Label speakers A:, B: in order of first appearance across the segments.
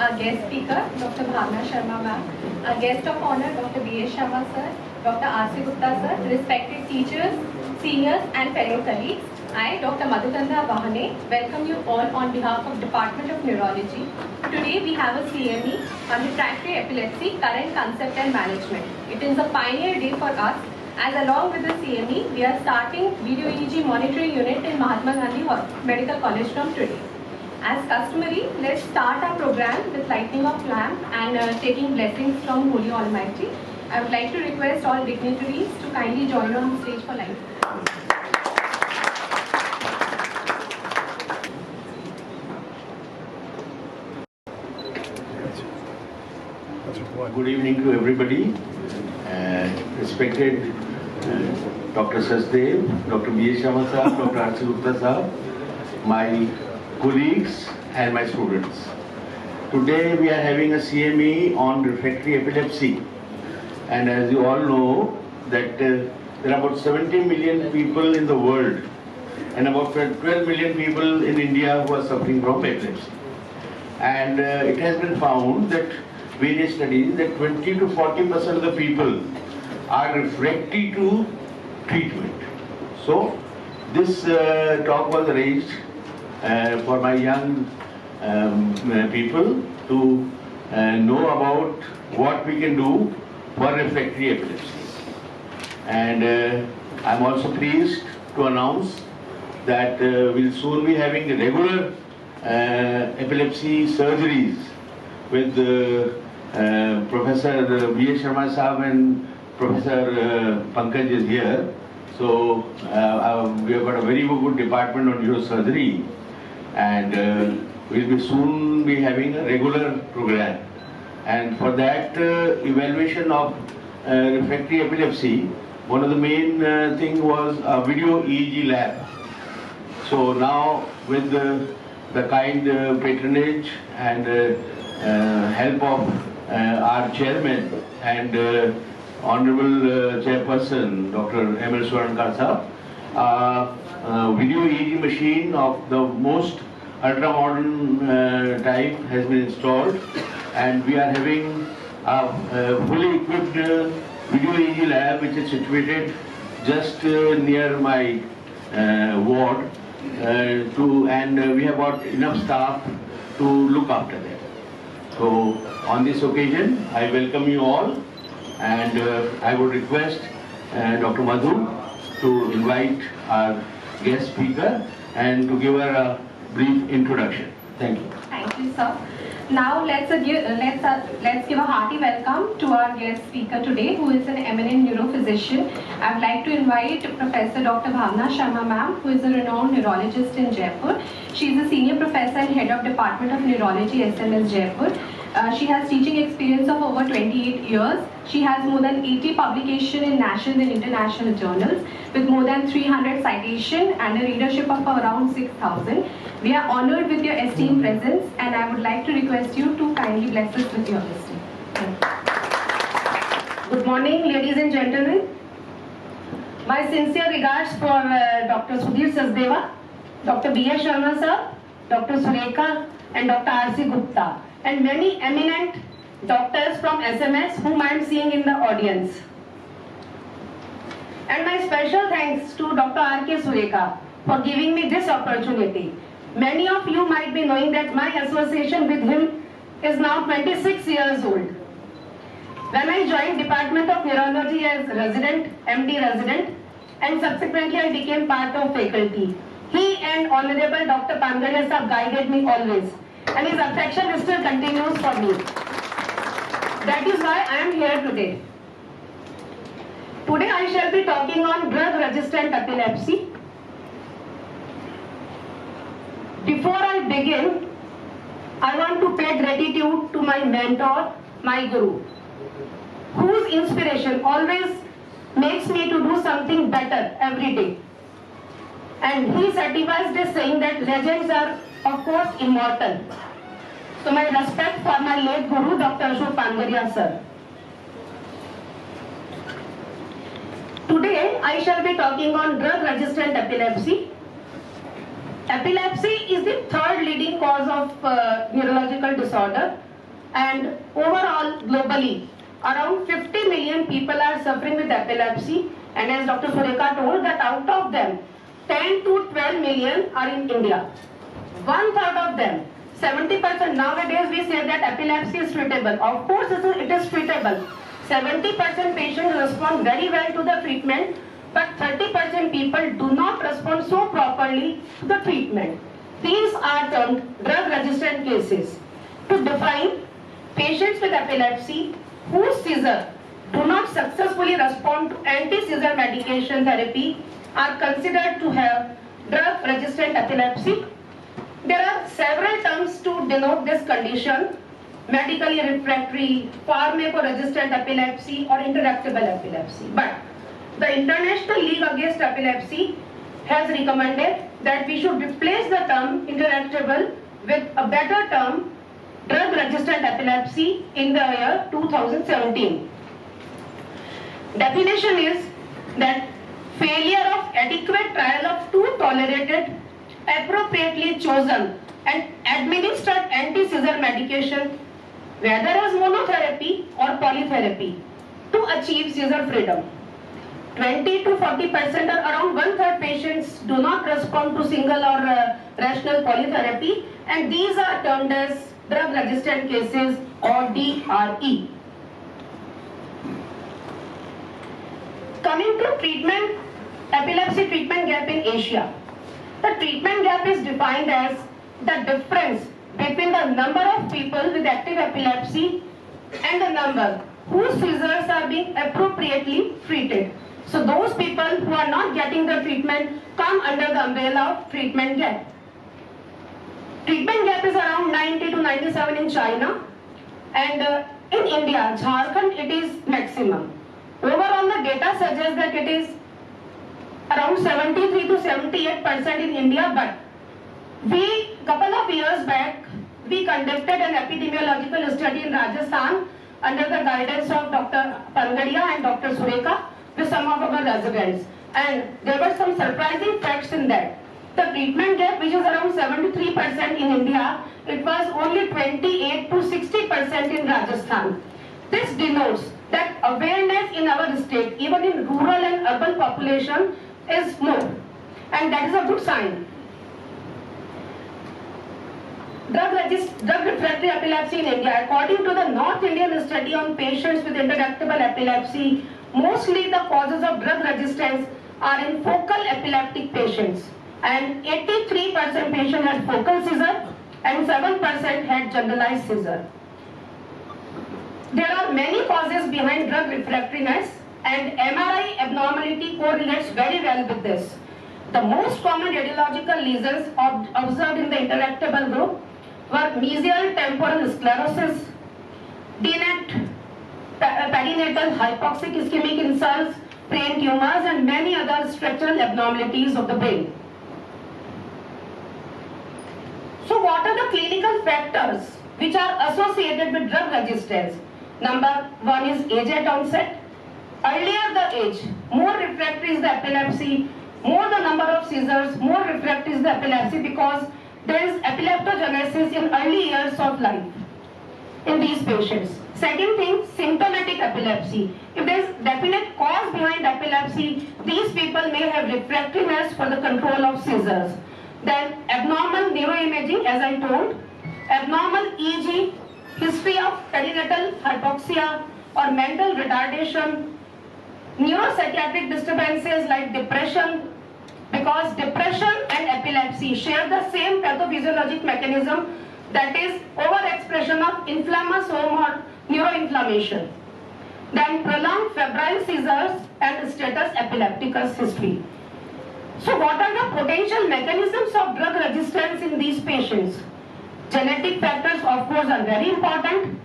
A: our guest speaker, Dr. Bhavna Sharma ma'am, our guest of honor, Dr. B.S. Sharma sir, Dr. R.C. Gupta sir, respected teachers, seniors and fellow colleagues. I, Dr. Madhukanda Vahane, welcome you all on behalf of Department of Neurology. Today we have a CME on refractory epilepsy, current concept and management. It is a pioneer day for us, as along with the CME, we are starting video EEG monitoring unit in Mahatma Gandhi Medical College from today. As customary, let's start our program with lighting of lamp and taking blessings from Holy Almighty. I would like to request all dignitaries to kindly join on the stage for lighting.
B: Good evening to everybody. Respected Dr. Sachdev, Dr. B.S. Sharma Sahab, Dr. R.C. Gupta Sahab, my colleagues and my students. Today we are having a CME on refractory epilepsy, and as you all know that there are about 70 million people in the world and about 12 million people in India who are suffering from epilepsy. And it has been found that various studies that 20 to 40% of the people are refractory to treatment. So this talk was arranged for my young people to know about what we can do for refractory epilepsy. And I'm also pleased to announce that we'll soon be having regular epilepsy surgeries with Professor B.S. Sharma Sahab and Professor Pankaj is here. So we have got a very good department on neurosurgery, and we'll be soon be having a regular program. And for that evaluation of refractory epilepsy, one of the main thing was a video EEG lab. So now with the kind patronage and help of our chairman and Honorable Chairperson Dr. M.L. Swarnkar Sahab, video EEG machine of the most ultra-modern type has been installed, and we are having a fully equipped video EEG lab which is situated just near my ward, and we have got enough staff to look after that. So on this occasion, I welcome you all, and I would request Dr. Madhu to invite our guest speaker and to give her a brief introduction. Thank you.
A: Thank you, sir. Now let's give a hearty welcome to our guest speaker today, who is an eminent neurophysician. I would like to invite Professor Dr. Bhavna Sharma ma'am, who is a renowned neurologist in Jaipur. She is a senior professor and head of Department of Neurology, SMS Jaipur. She has teaching experience of over 28 years. She has more than 80 publications in national and international journals with more than 300 citations and a readership of around 6,000. We are honored with your esteemed presence, and I would like to request you to kindly bless us with your wisdom.
C: Good morning, ladies and gentlemen. My sincere regards for Dr. Sudhir Sachdeva, Dr. B.S. Sharma sir, Dr. Surekha and Dr. R.C. Gupta, and many eminent doctors from SMS whom I am seeing in the audience. And my special thanks to Dr. R.K. Surekha for giving me this opportunity. Many of you might be knowing that my association with him is now 26 years old. When I joined Department of Neurology as resident, MD resident, and subsequently I became part of faculty, he and Honorable Dr. Pangaria sir guided me always, and his affection still continues for me. That is why I am here today. Today I shall be talking on drug-resistant epilepsy. Before I begin, I want to pay gratitude to my mentor, my guru, whose inspiration always makes me to do something better every day. And he certifies this saying that legends are, of course, immortal. So my respect for my late guru, Dr. Ashok Pangaria sir. Today, I shall be talking on drug-resistant epilepsy. Epilepsy is the third leading cause of neurological disorder And overall, globally, around 50 million people are suffering with epilepsy. And as Dr. Surekha told, that out of them, 10 to 12 million are in India. One third of them, 70%, nowadays we say that epilepsy is treatable. Of course, it is treatable. 70% patients respond very well to the treatment, but 30% people do not respond so properly to the treatment. These are termed drug-resistant cases. To define, patients with epilepsy whose seizure do not successfully respond to anti-seizure medication therapy are considered to have drug-resistant epilepsy. There are several terms to denote this condition: medically refractory, pharmacoresistant epilepsy, or intractable epilepsy. But the International League Against Epilepsy has recommended that we should replace the term intractable with a better term, drug-resistant epilepsy, in the year 2017. Definition is that failure of adequate trial of two tolerated, appropriately chosen and administered anti-seizure medication, whether as monotherapy or polytherapy, to achieve seizure freedom. 20 to 40% or around one-third patients do not respond to single or rational polytherapy, and these are termed as drug-resistant cases, or DRE. Coming to treatment, epilepsy treatment gap in Asia. The treatment gap is defined as the difference between the number of people with active epilepsy and the number whose seizures are being appropriately treated. So those people who are not getting the treatment come under the umbrella of treatment gap. Treatment gap is around 90 to 97 in China, and in India, Jharkhand, it is maximum. Overall, the data suggests that it is around 73 to 78% in India, but couple of years back, we conducted an epidemiological study in Rajasthan under the guidance of Dr. Pangadia and Dr. Surekha with some of our residents, and there were some surprising facts in that. The treatment gap, which is around 73% in India, it was only 28 to 60% in Rajasthan. This denotes that awareness in our state, even in rural and urban population, is more, and that is a good sign. Drug refractory epilepsy in India. According to the North Indian study on patients with intractable epilepsy, mostly the causes of drug resistance are in focal epileptic patients, and 83% patients had focal seizure and 7% had generalized seizure. There are many causes behind drug refractoriness, and MRI abnormality correlates very well with this. The most common radiological lesions observed in the intractable group were mesial temporal sclerosis, DNET, perinatal hypoxic ischemic insults, brain tumors, and many other structural abnormalities of the brain. So what are the clinical factors which are associated with drug resistance? Number one is age at onset. Earlier the age, more refractory is the epilepsy, more the number of seizures, more refractory is the epilepsy, because there is epileptogenesis in early years of life in these patients. Second thing, symptomatic epilepsy. If there is definite cause behind epilepsy, these people may have refractoriness for the control of seizures. Then abnormal neuroimaging, as I told, abnormal EEG, history of perinatal hypoxia or mental retardation, neuropsychiatric disturbances like depression, because depression and epilepsy share the same pathophysiologic mechanism, that is overexpression of inflammasome or neuroinflammation. Then prolonged febrile seizures and status epilepticus history. So what are the potential mechanisms of drug resistance in these patients? Genetic factors, of course, are very important.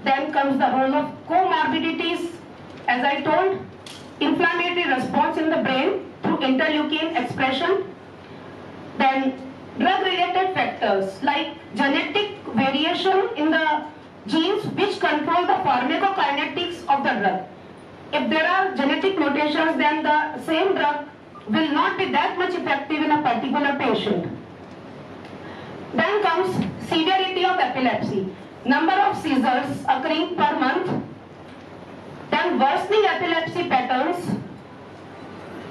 C: Then comes the role of comorbidities. As I told, inflammatory response in the brain through interleukin expression. Then drug-related factors like genetic variation in the genes which control the pharmacokinetics of the drug. If there are genetic mutations, then the same drug will not be that much effective in a particular patient. Then comes severity of epilepsy. number of seizures occurring per month, then worsening epilepsy patterns,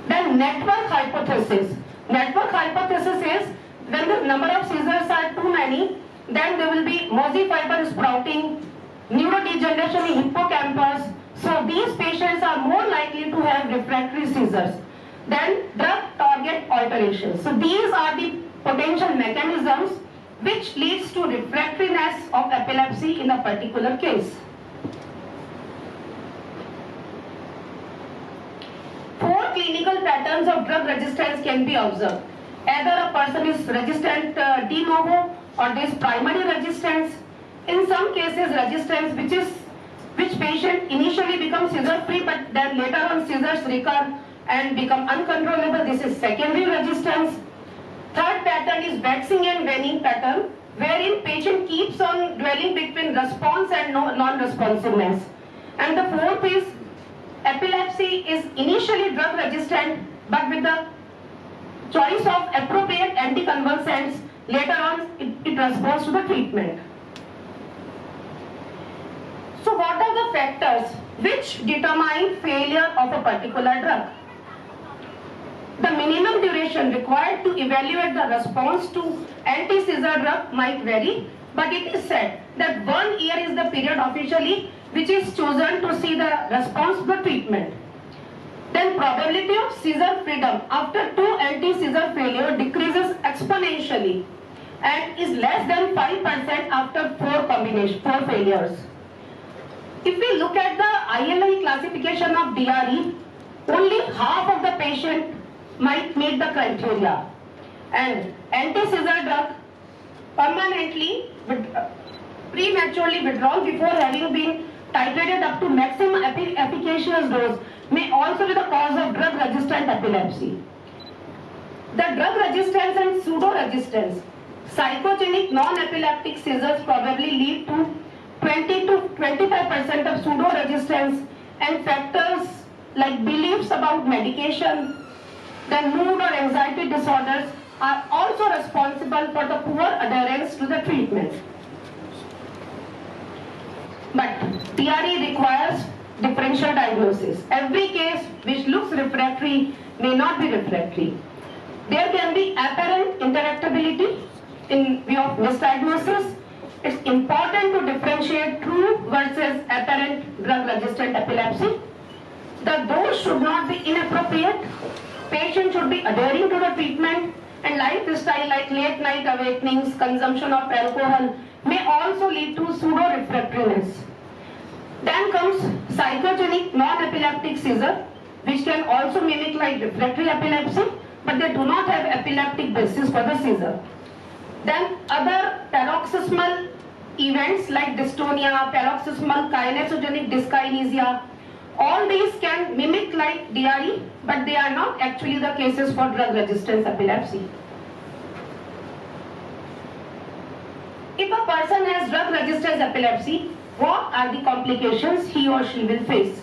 C: then network hypothesis. Network hypothesis is when the number of seizures are too many, then there will be mosaic fiber sprouting, neurodegeneration in hippocampus. So these patients are more likely to have refractory seizures. Then drug target alterations. So these are the potential mechanisms which leads to refractoriness of epilepsy in a particular case. 4 clinical patterns of drug resistance can be observed. Either a person is resistant de novo or there is primary resistance. In some cases, resistance which patient initially becomes seizure free, but then later on seizures recur and become uncontrollable. This is secondary resistance. Third pattern is waxing and waning pattern, wherein patient keeps on dwelling between response and non-responsiveness. And the fourth is epilepsy is initially drug resistant, but with the choice of appropriate anticonvulsants, later on it responds to the treatment. So what are the factors which determine failure of a particular drug? The minimum duration required to evaluate the response to anti-seizure drug might vary, but it is said that 1 year is the period officially which is chosen to see the response to the treatment. Then probability of seizure freedom after 2 anti-seizure failure decreases exponentially and is less than 5% after 4 failures. If we look at the ILI classification of DRE, only half of the patient might meet the criteria, and anti-seizure drug permanently prematurely withdrawn before having been titrated up to maximum efficacious dose may also be the cause of drug-resistant epilepsy. The drug resistance and pseudo-resistance, psychogenic non-epileptic seizures probably lead to 20 to 25% of pseudo-resistance, and factors like beliefs about medication, then mood or anxiety disorders are also responsible for the poor adherence to the treatment. But DRE requires differential diagnosis. Every case which looks refractory may not be refractory. There can be apparent interactability in view of misdiagnosis. It's important to differentiate true versus apparent drug-resistant epilepsy. The dose should not be inappropriate. Patient should be adhering to the treatment, and lifestyle like late night awakenings, consumption of alcohol may also lead to pseudo-refractoriness. Then comes psychogenic non-epileptic seizure, which can also mimic like refractory epilepsy, but they do not have epileptic basis for the seizure. Then other paroxysmal events like dystonia, paroxysmal kinesogenic dyskinesia, all these can mimic like DRE, but they are not actually the cases for drug resistance epilepsy. If a person has drug resistance epilepsy, what are the complications he or she will face?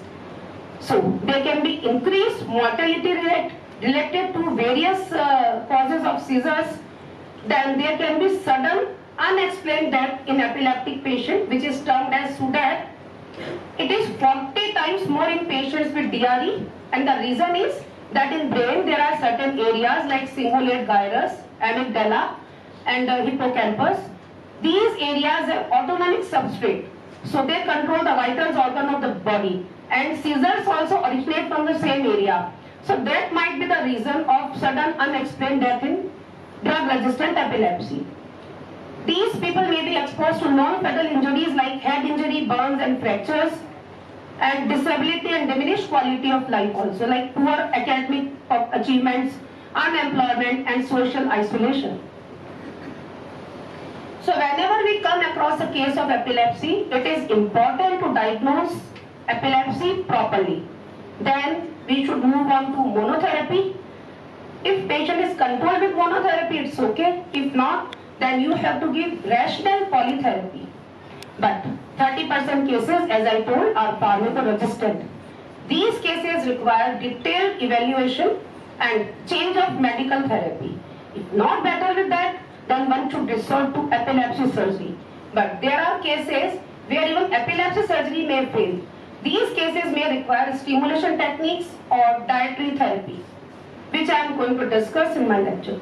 C: So there can be increased mortality rate related to various causes of seizures. Then there can be sudden unexplained death in epileptic patient, which is termed as SUDEP. It is 40 times more in patients with DRE, and the reason is that in brain there are certain areas like cingulate gyrus, amygdala and hippocampus. These areas have autonomic substrate, so they control the vital organ of the body, and seizures also originate from the same area. So that might be the reason of sudden unexplained death in drug-resistant epilepsy. These people may be exposed to non-fatal injuries like head injury, burns and fractures, and disability and diminished quality of life also, like poor academic achievements, unemployment and social isolation. So whenever we come across a case of epilepsy, it is important to diagnose epilepsy properly. Then we should move on to monotherapy. If patient is controlled with monotherapy, it's okay. If not, then you have to give rational polytherapy. But 30% cases, as I told, are pharmacoresistant. These cases require detailed evaluation and change of medical therapy. If not better with that, then one should resort to epilepsy surgery. But there are cases where even epilepsy surgery may fail. These cases may require stimulation techniques or dietary therapy, which I am going to discuss in my lecture.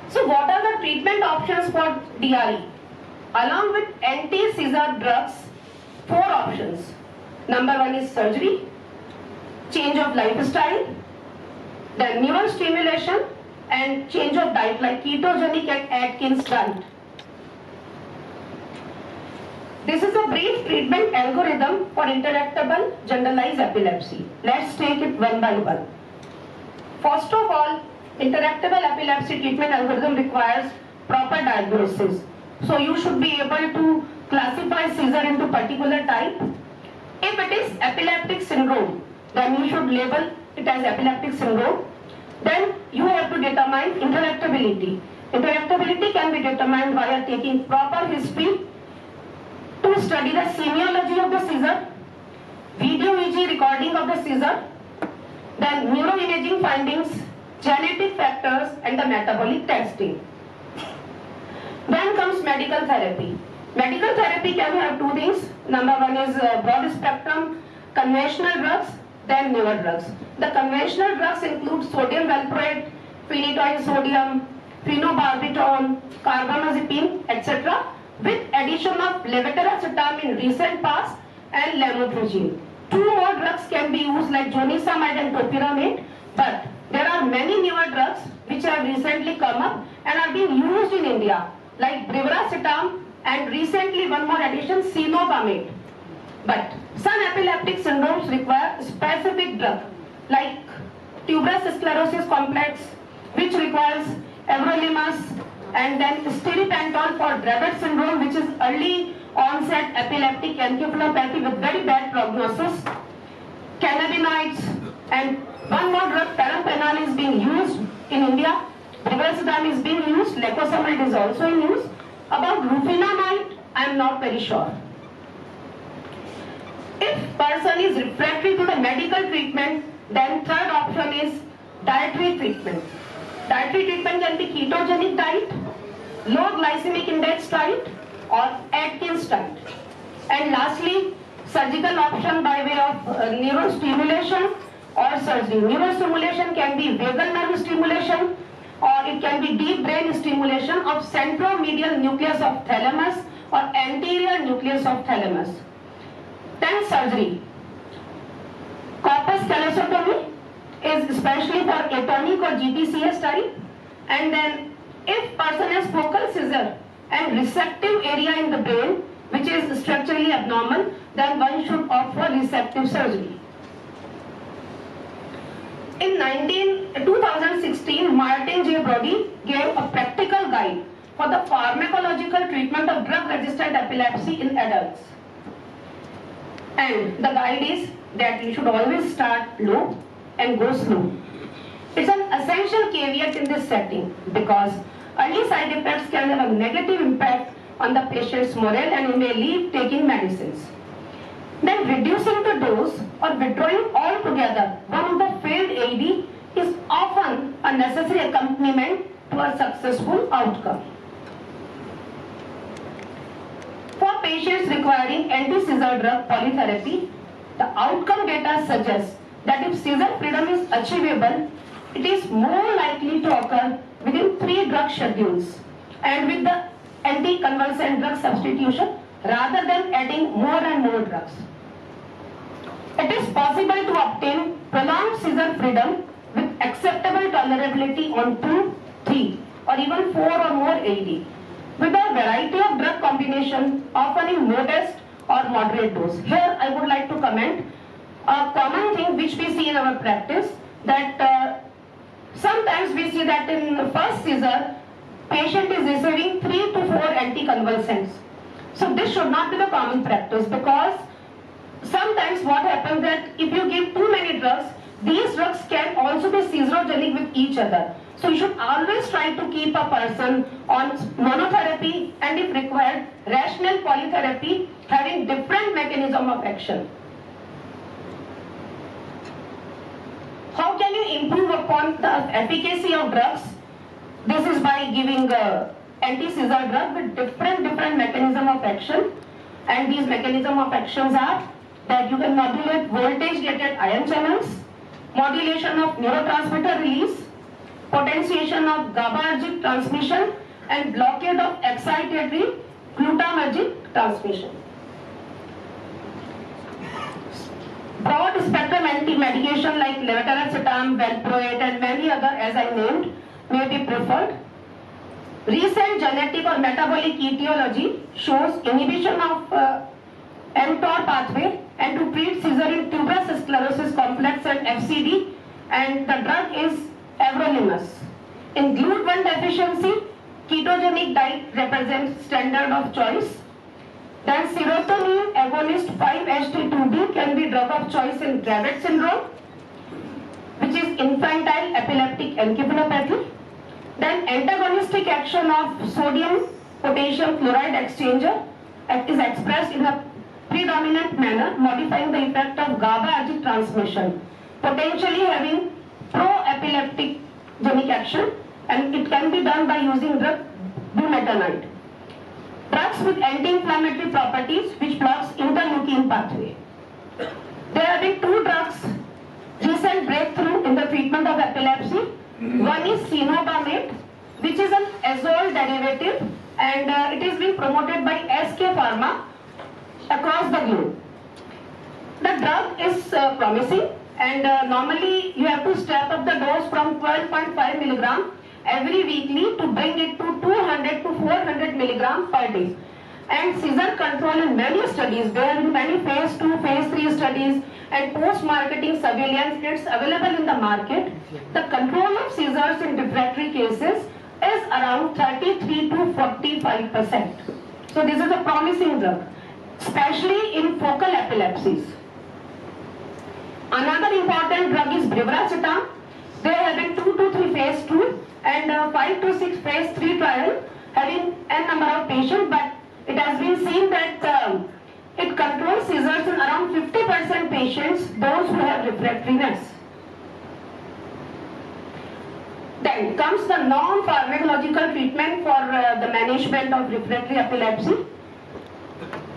C: So what are the treatment options for DRE? Along with anti-seizure drugs, 4 options. Number 1 is surgery, change of lifestyle, then neurostimulation and change of diet like ketogenic and Atkins diet. This is a brief treatment algorithm for intractable generalized epilepsy. Let's take it one by one. First of all, intractable epilepsy treatment algorithm requires proper diagnosis. So you should be able to classify seizure into particular type. If it is epileptic syndrome, then you should label it as epileptic syndrome. Then you have to determine intractability. Intractability can be determined via taking proper history to study the semiology of the seizure, video EEG recording of the seizure, then neuroimaging findings, genetic factors and the metabolic testing. Then comes medical therapy. Medical therapy can have 2 things. Number 1 is broad spectrum conventional drugs, then newer drugs. The conventional drugs include sodium valproate, phenytoin sodium, phenobarbital, carbamazepine, etc. with addition of levetiracetam in recent past and lamotrigine. 2 more drugs can be used like zonisamide and topiramate, but there are many newer drugs which have recently come up and are being used in India like brivaracetam and recently one more addition cenobamate. But some epileptic syndromes require specific drug like tuberous sclerosis complex which requires everolimus and then stiripantol for Dravet syndrome which is early onset epileptic encephalopathy with very bad prognosis, cannabinoids and one more drug perampanel is being used in India, brivaracetam is being used, lacosamide is also in use. About rufinamide, I am not very sure. If person is refractory to the medical treatment, then third option is dietary treatment. Dietary treatment can be ketogenic diet, low glycemic index diet or Atkins diet. And lastly, surgical option by way of neurostimulation or surgery. Neurostimulation can be vagal nerve stimulation or it can be deep brain stimulation of centromedial nucleus of thalamus or anterior nucleus of thalamus. Then surgery. Corpus callosotomy is especially for atonic or GTCS type, and then if person has focal seizure and receptive area in the brain which is structurally abnormal, then one should opt for receptive surgery. In 2016, Martin J. Brody gave a practical guide for the pharmacological treatment of drug-resistant epilepsy in adults. And the guide is that you should always start low and go slow. It's an essential caveat in this setting because early side effects can have a negative impact on the patient's morale and he may leave taking medicines. Then reducing the dose or withdrawing altogether one of the failed AED is often a necessary accompaniment to a successful outcome. For patients requiring anti-seizure drug polytherapy, the outcome data suggests that if seizure freedom is achievable, it is more likely to occur within 3 drug schedules and with the anticonvulsant drug substitution rather than adding more and more drugs. It is possible to obtain prolonged seizure freedom with acceptable tolerability on 2, 3 or even 4 or more AED with a variety of drug combination often in modest or moderate dose. Here I would like to comment a common thing which we see in our practice that sometimes we see that in the first seizure patient is receiving 3 to 4 anticonvulsants. So this should not be the common practice because sometimes what happens that if you give too many drugs, these drugs can also be seizurogenic with each other. So you should always try to keep a person on monotherapy and if required rational polytherapy having different mechanism of action. How can you improve upon the efficacy of drugs? This is by giving anti-seizure drug with different mechanism of action, and these mechanism of actions are that you can modulate voltage-gated ion channels, modulation of neurotransmitter release, potentiation of GABAergic transmission, and blockade of excitatory glutamatergic transmission. Broad spectrum anti-medication like levetiracetam, valproate, and many other, as I named, may be preferred. Recent genetic or metabolic etiology shows inhibition of mTOR pathway, and to treat seizure in tuberous sclerosis complex and FCD, and the drug is everolimus. In GLUT1 deficiency, ketogenic diet represents standard of choice. Then serotonin agonist 5-HT2B can be drug of choice in Dravet syndrome, which is infantile epileptic encephalopathy. Then antagonistic action of sodium potassium chloride exchanger is expressed in a predominant manner, modifying the effect of GABAergic transmission, potentially having pro-epileptic genic action, and it can be done by using drug bumetanide. Drugs with anti-inflammatory properties which blocks interleukin pathway. There have been two drugs, recent breakthrough in the treatment of epilepsy. One is cenobamate, which is an azole derivative, and it is being promoted by SK Pharma across the globe. The drug is promising, and normally you have to step up the dose from 12.5 milligram every weekly to bring it to 200 to 400 milligram per day. And seizure control in many studies, there have been many phase 2, phase 3 studies, and post-marketing surveillance kits available in the market. The control of seizures in refractory cases is around 33 to 45%. So this is a promising drug, especially in focal epilepsies. Another important drug is brivaracetam. There have been 2 to 3 phase 2 and 5 to 6 phase 3 trial having n number of patients, but it has been seen that it controls seizures in around 50% patients, those who have refractoriness. Then comes the non-pharmacological treatment for the management of refractory epilepsy.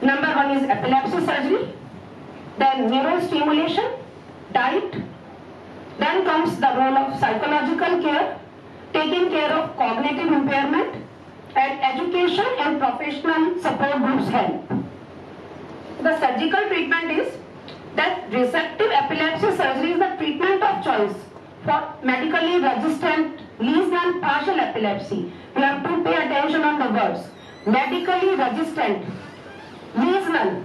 C: Number one is epilepsy surgery, then neurostimulation, diet. Then comes the role of psychological care, taking care of cognitive impairment, and education and professional support groups help. The surgical treatment is that resective epilepsy surgery is the treatment of choice for medically resistant lesional partial epilepsy. You have to pay attention on the words. Medically resistant lesional,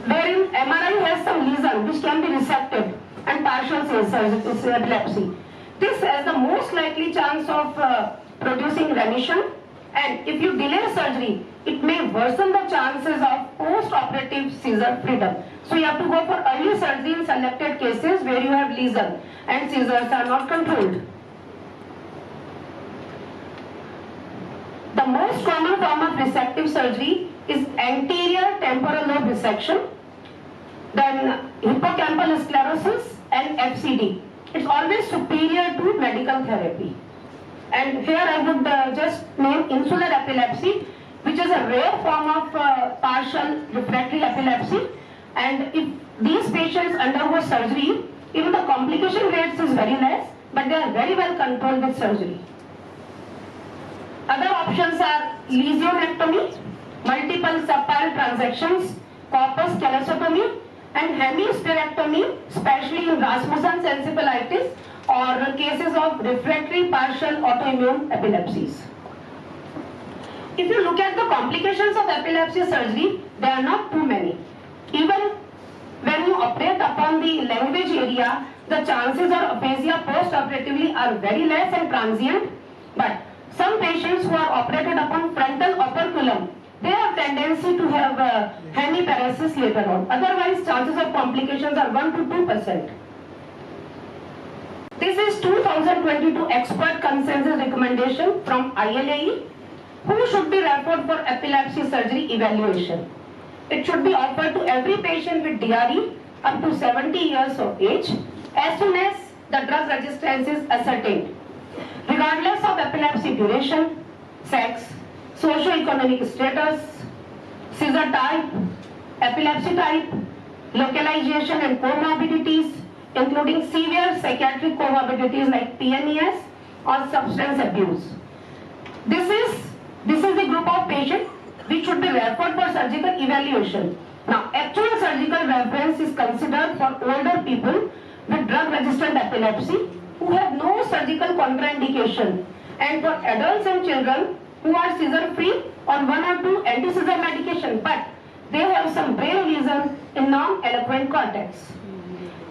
C: wherein MRI has some lesion which can be resected, and partial epilepsy. This has the most likely chance of producing remission, and if you delay surgery, it may worsen the chances of post-operative seizure freedom. So you have to go for early surgery in selected cases where you have lesion and seizures are not controlled. The most common form of resective surgery is anterior temporal lobe resection, then hippocampal sclerosis and FCD. It's always superior to medical therapy. And here I would just name insular epilepsy, which is a rare form of partial refractory epilepsy. And if these patients undergo surgery, even the complication rates is very less, but they are very well controlled with surgery. Other options are lesionectomy, multiple subpile transactions, corpus callosotomy, and hemispherectomy, especially in Rasmussen's encephalitis or cases of refractory partial autoimmune epilepsies. If you look at the complications of epilepsy surgery, there are not too many. Even when you operate upon the language area, the chances of aphasia post-operatively are very less and transient, but some patients who are operated upon frontal operculum, they have tendency to have hemiparesis later on. Otherwise, chances of complications are 1 to 2%. This is 2022 expert consensus recommendation from ILAE. Who should be referred for epilepsy surgery evaluation? It should be offered to every patient with DRE up to 70 years of age as soon as the drug resistance is ascertained, regardless of epilepsy duration, sex, socio-economic status, seizure type, epilepsy type, localization and comorbidities, including severe psychiatric comorbidities like PNES or substance abuse. This is the group of patients which should be referred for surgical evaluation. Now, actual surgical reference is considered for older people with drug-resistant epilepsy who have no surgical contraindication, and for adults and children who are seizure-free on 1 or 2 anti-seizure medication, but they have some brain lesion in non-eloquent cortex.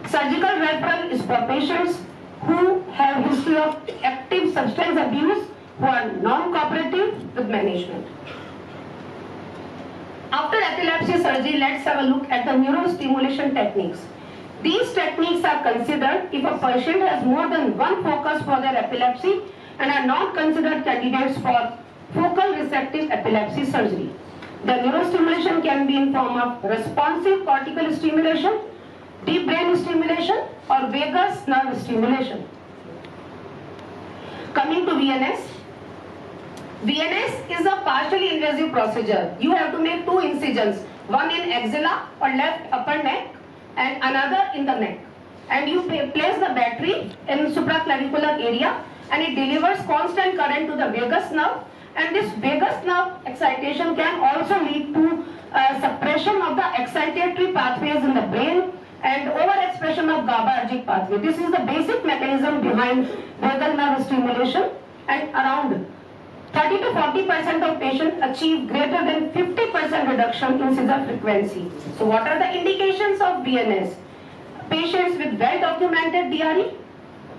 C: Surgical referral is for patients who have history of active substance abuse, who are non-cooperative with management. After epilepsy surgery, let's have a look at the neurostimulation techniques. These techniques are considered if a patient has more than one focus for their epilepsy and are not considered candidates for focal receptive epilepsy surgery. The neurostimulation can be in form of responsive cortical stimulation, deep brain stimulation, or vagus nerve stimulation. Coming to VNS. VNS is a partially invasive procedure. You have to make 2 incisions, one in axilla or left upper neck and another in the neck. And you place the battery in supraclavicular area and it delivers constant current to the vagus nerve, and this vagus nerve excitation can also lead to suppression of the excitatory pathways in the brain and overexpression of GABAergic pathway. This is the basic mechanism behind vagus nerve stimulation, and around 30 to 40% of patients achieve greater than 50% reduction in seizure frequency. So what are the indications of VNS? Patients with well-documented DRE,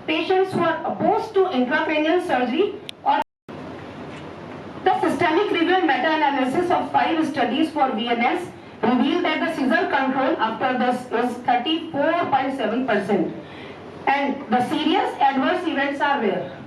C: patients who are opposed to intracranial surgery, or the systemic review and meta-analysis of 5 studies for VNS revealed that the seizure control after this is 34.7%, and the serious adverse events are rare.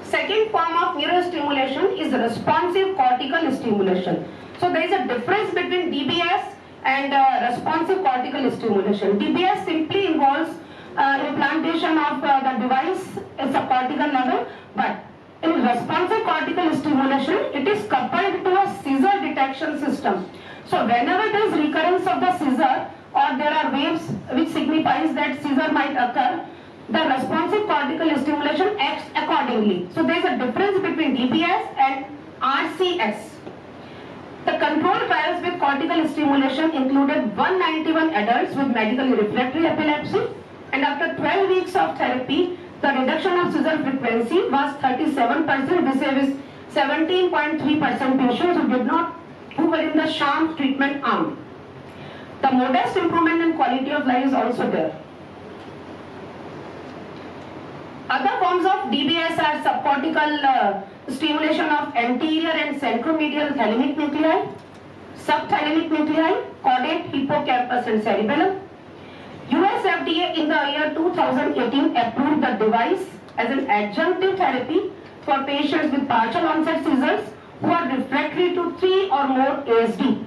C: Second form of neurostimulation is responsive cortical stimulation. So there is a difference between DBS and responsive cortical stimulation. DBS simply involves implantation of the device at the cortical level, but in responsive cortical stimulation, it is coupled to a seizure detection system. So whenever there is recurrence of the seizure or there are waves which signifies that seizure might occur, the responsive cortical stimulation acts accordingly. So there is a difference between DBS and RCS. The control trials with cortical stimulation included 191 adults with medically refractory epilepsy, and after 12 weeks of therapy, the reduction of seizure frequency was 37%. This is 17.3% patients who were in the sham treatment arm. The modest improvement in quality of life is also there. Other forms of DBS are subcortical stimulation of anterior and centromedial thalamic nuclei, subthalamic nuclei, caudate, hippocampus and cerebellum. US FDA in the year 2018 approved the device as an adjunctive therapy for patients with partial onset seizures who are refractory to 3 or more ASD.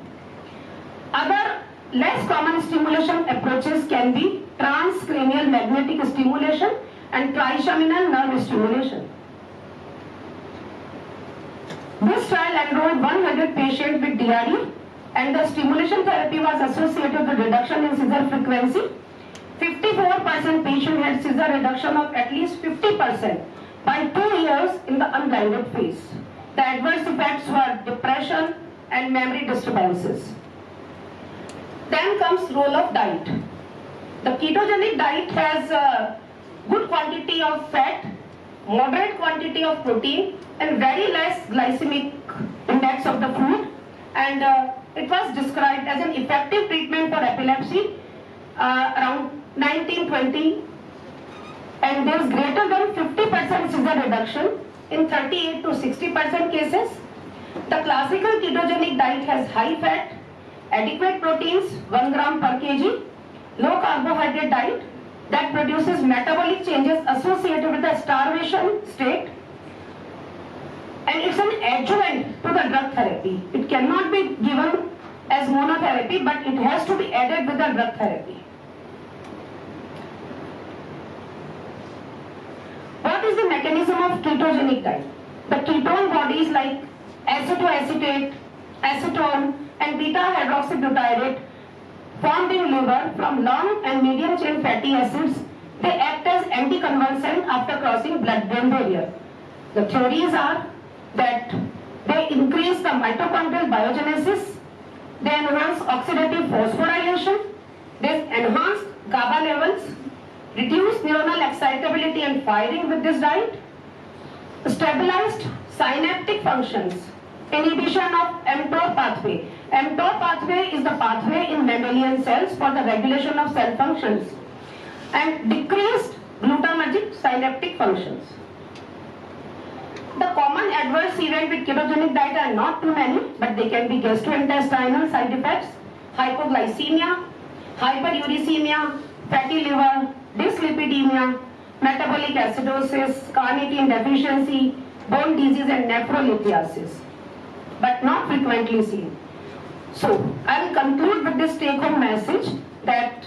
C: Other less common stimulation approaches can be transcranial magnetic stimulation and trigeminal nerve stimulation. This trial enrolled 100 patients with DRE, and the stimulation therapy was associated with reduction in seizure frequency. 54% patients had seizure reduction of at least 50% by 2 years in the unblinded phase. The adverse effects were depression and memory disturbances. Then comes role of diet. The ketogenic diet has a good quantity of fat, moderate quantity of protein, and very less glycemic index of the food, and it was described as an effective treatment for epilepsy around 1920, and there is greater than 50% seizure reduction in 38 to 60% cases. The classical ketogenic diet has high fat, adequate proteins 1 gram per kg, low carbohydrate diet that produces metabolic changes associated with the starvation state, and it's an adjuvant to the drug therapy. It cannot be given as monotherapy, but it has to be added with the drug therapy. What is the mechanism of ketogenic diet? The ketone bodies like acetoacetate, acetone, and beta-hydroxybutyrate formed in liver from long and medium chain fatty acids. They act as anticonvulsant after crossing blood-brain barrier. The theories are that they increase the mitochondrial biogenesis, they enhance oxidative phosphorylation, they enhance GABA levels, reduce neuronal excitability and firing with this diet, stabilized synaptic functions, inhibition of mTOR pathway. mTOR pathway is the pathway in mammalian cells for the regulation of cell functions, and decreased glutamagic synaptic functions. The common adverse events with ketogenic diet are not too many, but they can be gastrointestinal side effects, hypoglycemia, hyperuricemia, fatty liver, dyslipidemia, metabolic acidosis, carnitine deficiency, bone disease and nephrolithiasis, but not frequently seen. So, I will conclude with this take-home message that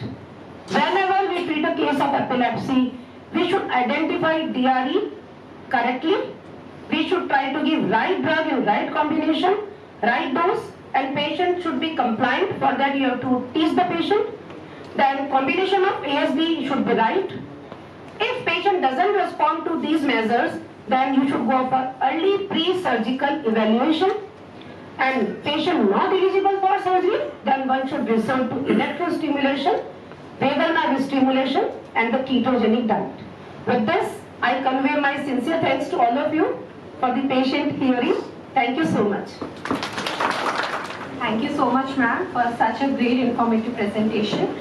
C: whenever we treat a case of epilepsy, we should identify DRE correctly. We should try to give right drug in right combination, right dose, and patient should be compliant. For that you have to teach the patient. Then combination of ASD should be right. If patient doesn't respond to these measures, then you should go for early pre-surgical evaluation. And patient not eligible for surgery, then one should resort to electrostimulation, vagal nerve stimulation, and the ketogenic diet. With this, I convey my sincere thanks to all of you for the patient hearing. Thank you so much.
A: Thank you so much, ma'am, for such a great informative presentation.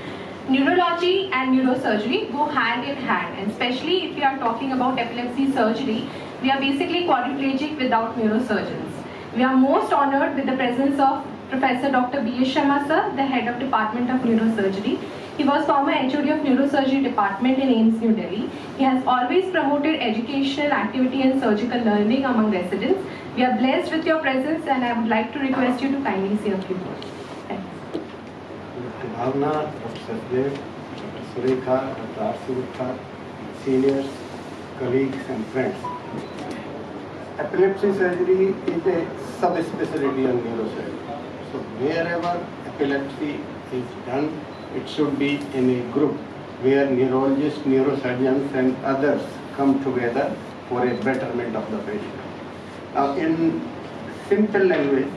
A: Neurology and neurosurgery go hand in hand, and especially if we are talking about epilepsy surgery, we are basically quadriplegic without neurosurgeons. We are most honored with the presence of Professor Dr. B.S. Sharma sir, the head of Department of Neurosurgery. He was former HOD of Neurosurgery Department in AIIMS, New Delhi. He has always promoted educational activity and surgical learning among residents. We are blessed with your presence, and I would like to request you to kindly say a few words. Thanks.
D: Dr. Bhavna, Dr. Sachdev, Dr. Surekha, Dr. R.C. Gupta, seniors, colleagues and friends. Epilepsy surgery is a subspecialty of neurosurgery. So wherever epilepsy is done, it should be in a group where neurologists, neurosurgeons and others come together for a betterment of the patient. Now in simple language,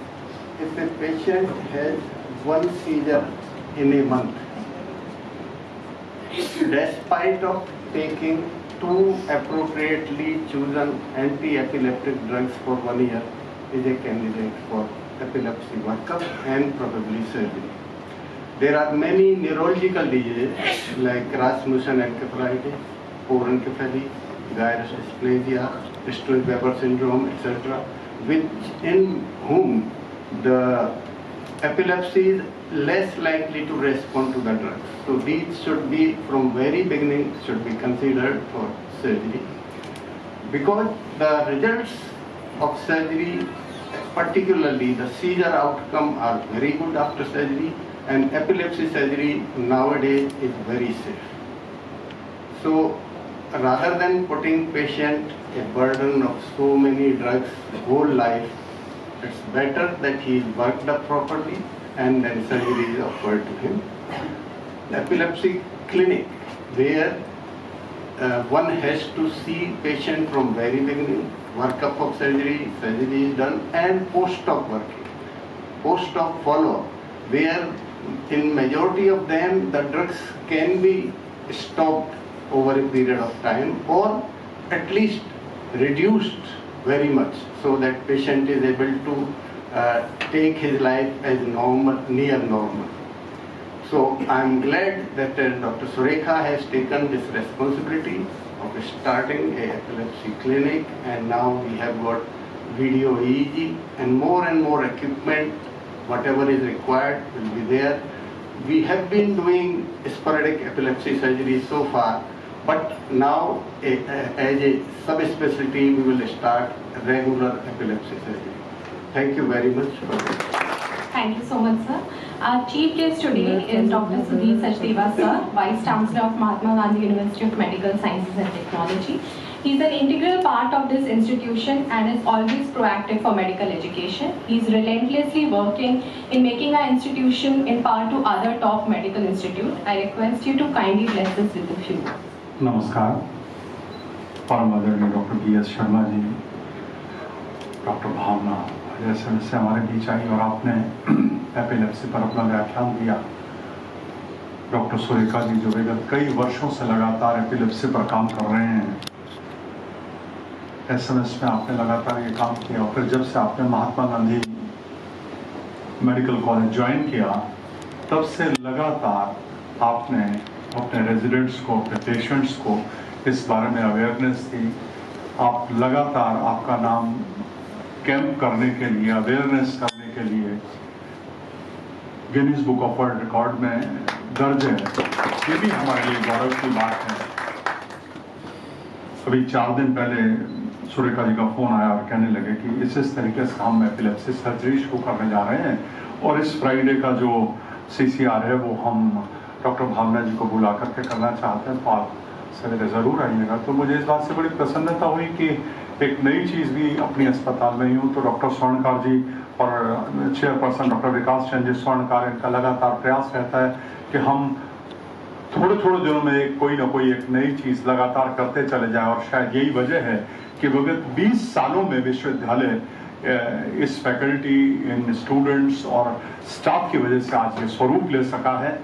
D: if a patient has one seizure in a month, despite of taking 2 appropriately chosen anti-epileptic drugs for 1 year, is a candidate for epilepsy workup and probably surgery. There are many neurological diseases like Rasmussen encephalitis, porencephaly, gyrus dysplasia, Sturge-Weber syndrome, etc., in whom the epilepsy is less likely to respond to the drugs. So these should be, from very beginning, should be considered for surgery. Because the results of surgery, particularly the seizure outcome, are very good after surgery, and epilepsy surgery nowadays is very safe. So rather than putting patient a burden of so many drugs whole life, it's better that he is worked up properly and then surgery is offered to him. The epilepsy clinic, where one has to see patient from very beginning, workup of surgery, surgery is done, and post-op working, post-op follow-up, where in majority of them the drugs can be stopped over a period of time or at least reduced very much so that patient is able to take his life as normal, near normal. So I am glad that Dr. Surekha has taken this responsibility of starting a epilepsy clinic, and now we have got video EEG and more equipment. Whatever is required will be there. We have been doing sporadic epilepsy surgery so far, but now as a subspecialty we will start regular epilepsy surgery. Thank you very much for this.
A: Thank you so much, sir. Our chief guest today is Dr. Sudhir Sachdeva, sir, Vice Chancellor of Mahatma Gandhi University of Medical Sciences and Technology. He's an integral part of this institution and is always proactive for medical education. He's relentlessly working in making our institution in par to other top medical institutes. I request you to kindly bless us with a few words.
E: नमस्कार, परम आदरणीय doctor BS Sharma ji, doctor भावना जैसे से हमारे बीच आई और आपने epilepsy पर अपना व्याख्यान दिया। डॉक्टर सुरेखा जी जो विगत कई वर्षों से लगातार एपिलेप्सी पर काम कर रहे हैं, SMS में आपने लगातार ये काम किया और फिर जब से आपने Mahatma Gandhi medical college join किया तब से लगातार आपने अपने रेजिडेंट्स को, अपने पेशेंट्स को इस बारे में अवेयरनेस दी। आप लगातार आपका नाम कैंप करने के लिए, अवेयरनेस करने के लिए Guinness book of world record में दर्ज है। ये भी हमारे लिए गौरव की बात है। अभी 4 दिन पहले सुरेखा जी का फोन आया और कहने लगे कि इस तरीके से हम एपिलेप्सी सर्जरी शुरू करने जा रहे हैं और इस फ्राइडे का जो CCR है वो हम डॉक्टर भावना जी को बुला करके करना चाहते हैं, तो आप सवेरे ज़रूर आइएगा। तो मुझे इस बात से बड़ी प्रसन्नता हुई कि एक नई चीज़ भी अपनी अस्पताल में ही हूँ। तो डॉक्टर स्वर्णकार जी और चेयरपर्सन डॉक्टर विकास चंद्र जी स्वर्णकार, इनका लगातार प्रयास रहता है कि हम थोड़े दिनों में कोई ना कोई एक नई चीज़ लगातार करते चले जाए। और शायद यही वजह है कि विगत 20 सालों में विश्वविद्यालय इस फैकल्टी, इन स्टूडेंट्स और स्टाफ की वजह से आज ये स्वरूप ले सका है।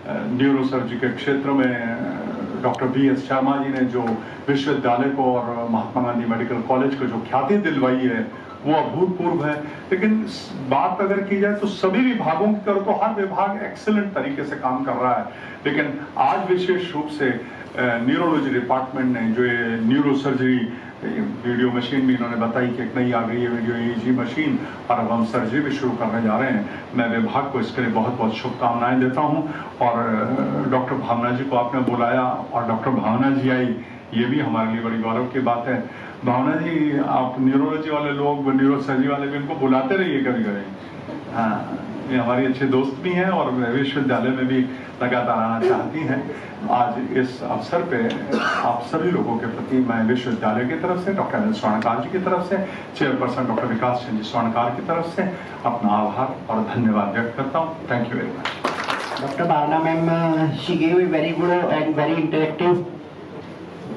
E: न्यूरोसर्जरी के क्षेत्र में डॉक्टर BS शर्मा जी ने जो विश्वविद्यालय को और महात्मा गांधी मेडिकल कॉलेज को जो ख्याति दिलवाई है वो अभूतपूर्व है। लेकिन बात अगर की जाए तो सभी विभागों की तरह तो हर विभाग एक्सीलेंट तरीके से काम कर रहा है, लेकिन आज विशेष रूप से न्यूरोलॉजी डिपार्टमेंट ने जो ये न्यूरोसर्जरी वीडियो मशीन भी इन्होंने बताई कि एक नई आ गई है वीडियो EEG मशीन और अब हम सर्जरी भी शुरू करने जा रहे हैं। मैं विभाग को इसके लिए बहुत शुभकामनाएं देता हूं। और डॉक्टर भावना जी को आपने बुलाया और डॉक्टर भावना जी आई, ये भी हमारे लिए बड़ी गौरव की बात है। भावना जी, आप न्यूरोलॉजी वाले लोग, न्यूरोसर्जरी वाले भी इनको बुलाते रहिए कभी। हाँ, ये हमारी अच्छे दोस्त भी हैं और विश्वविद्यालय में भी लगातार आना चाहती हैं। आज इस अवसर पे आप सभी लोगों के प्रति मैं विश्वविद्यालय की तरफ से, डॉक्टर अनिल स्वर्णकार जी की तरफ से, चेयरपर्सन डॉक्टर विकास चंद्र जी स्वर्णकार की तरफ से अपना आभार और धन्यवाद व्यक्त करता हूँ। Thank you very much.
F: Dr. Bhavna ma'am, she gave a very good and very interactive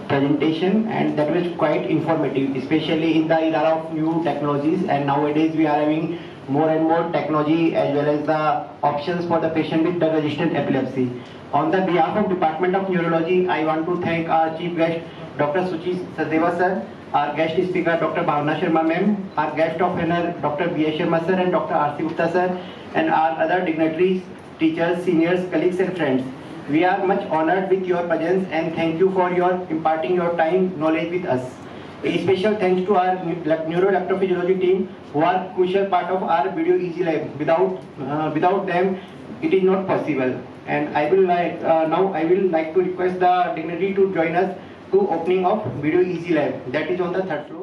F: presentation, and that was quite informative, especially in the era of new technologies. And nowadays we are having more and more technology as well as the options for the patient with drug-resistant epilepsy. On the behalf of Department of Neurology, I want to thank our chief guest, Dr. Suchi Sadeva sir, our guest speaker, Dr. Bhavna Sharma ma'am, our guest of honor, Dr. BS Sharma sir and Dr. RC Gupta sir, and our other dignitaries, teachers, seniors, colleagues and friends. We are much honored with your presence and thank you for your imparting your time, knowledge with us. A special thanks to our neuroelectrophysiology team who are crucial part of our Video EEG lab. Without them, it is not possible. And I will like to request the dignitary to join us to opening of Video EEG lab that is on the 3rd floor.